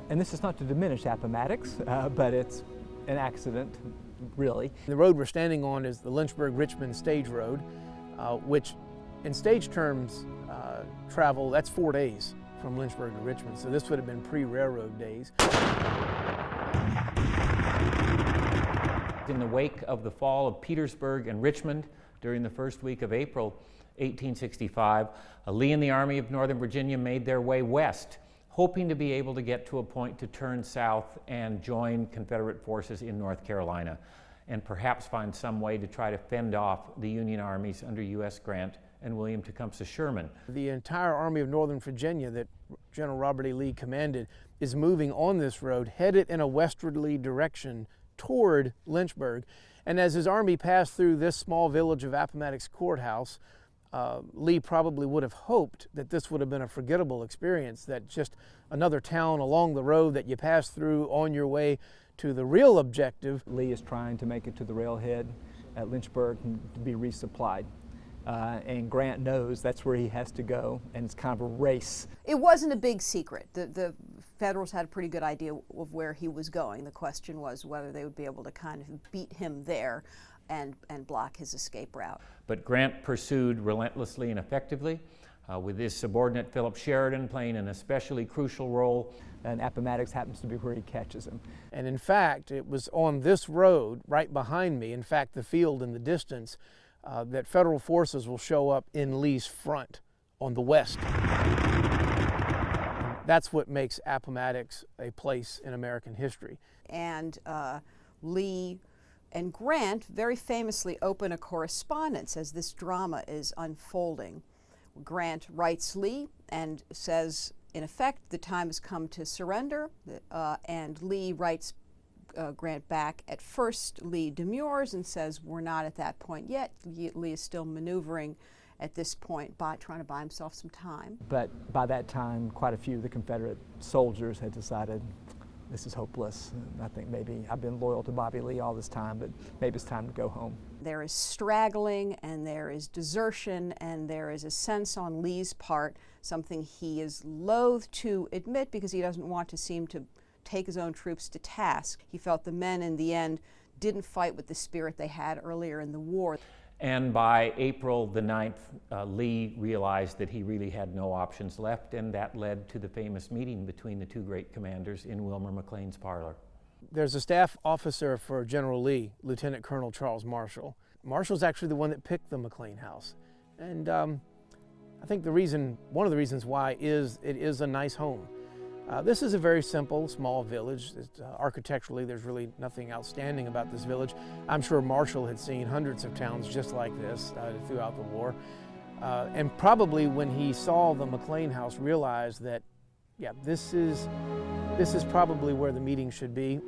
And this is not to diminish Appomattox, but it's an accident, really. The road we're standing on is the Lynchburg-Richmond Stage Road, which in stage terms travel, that's 4 days from Lynchburg to Richmond, so this would have been pre-railroad days. In the wake of the fall of Petersburg and Richmond during the first week of April 1865, Lee and the Army of Northern Virginia made their way west, hoping to be able to get to a point to turn south and join Confederate forces in North Carolina, and perhaps find some way to try to fend off the Union armies under U.S. Grant and William Tecumseh Sherman. The entire Army of Northern Virginia that General Robert E. Lee commanded is moving on this road, headed in a westwardly direction toward Lynchburg. And as his army passed through this small village of Appomattox Courthouse, Lee probably would have hoped that this would have been a forgettable experience, that just another town along the road that you pass through on your way to the real objective. Lee is trying to make it to the railhead at Lynchburg to be resupplied. And Grant knows that's where he has to go, and it's kind of a race. It wasn't a big secret. The Federals had a pretty good idea of where he was going. The question was whether they would be able to kind of beat him there and block his escape route. But Grant pursued relentlessly and effectively, with his subordinate Philip Sheridan playing an especially crucial role. And Appomattox happens to be where he catches him. And in fact, it was on this road right behind me, in fact the field in the distance, that Federal forces will show up in Lee's front on the west. That's what makes Appomattox a place in American history. And Lee and Grant very famously open a correspondence as this drama is unfolding. Grant writes Lee and says, in effect, the time has come to surrender, and Lee writes Grant back. At first, Lee demurs and says, we're not at that point yet. Lee is still maneuvering at this point, trying to buy himself some time. But by that time, quite a few of the Confederate soldiers had decided, this is hopeless. And I think maybe I've been loyal to Bobby Lee all this time, but maybe it's time to go home. There is straggling, and there is desertion, and there is a sense on Lee's part, something he is loath to admit because he doesn't want to seem to take his own troops to task. He felt the men in the end didn't fight with the spirit they had earlier in the war. And by April the 9th, Lee realized that he really had no options left, and that led to the famous meeting between the two great commanders in Wilmer McLean's parlor. There's a staff officer for General Lee, Lieutenant Colonel Charles Marshall. Marshall's actually the one that picked the McLean house. And I think one of the reasons why is it is a nice home. This is a very simple, small village. Architecturally, there's really nothing outstanding about this village. I'm sure Marshall had seen hundreds of towns just like this throughout the war. And probably when he saw the McLean house, realized that, yeah, this is probably where the meeting should be.